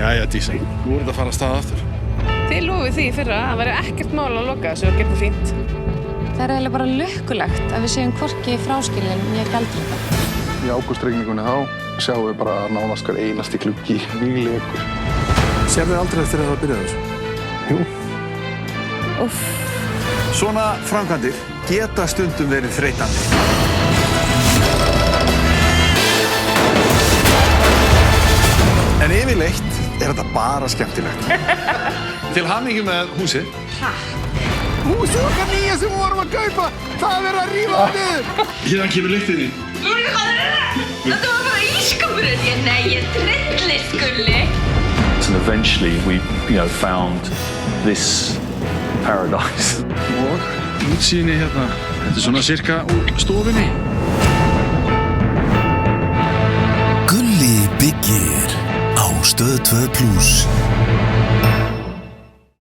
Jæja, Dísa, nú þetta að fara að staða aftur. Þið lofið því í fyrra að væri ekkert mál að loka þessu og gera það fínt. Það er eiginlega bara lukkulegt að við séum hvorki fráskilin né gjaldþrota. Í ágústregningunni þá sjáum við bara nánast hver einasti gluggi vígleikur. Sérðu aldrei eftir að það byrja þessu? Jú. Úff. Svona framkvæmdir geta stundum verið þreytandi. En yfirleitt er þetta bara skemmtilegt. Til hamingju með húsið. Húsið okkar nýja sem við vorum að kaupa, það er að rífa það niður. Hérna kemur lyktin í. Þetta var bara ískapurinn. Nei, ég trillist, Gulli. And eventually we, found this paradise. Og útsýni hérna, þetta er svona cirka úr stofunni. Gulli byggir á Stöð 2+.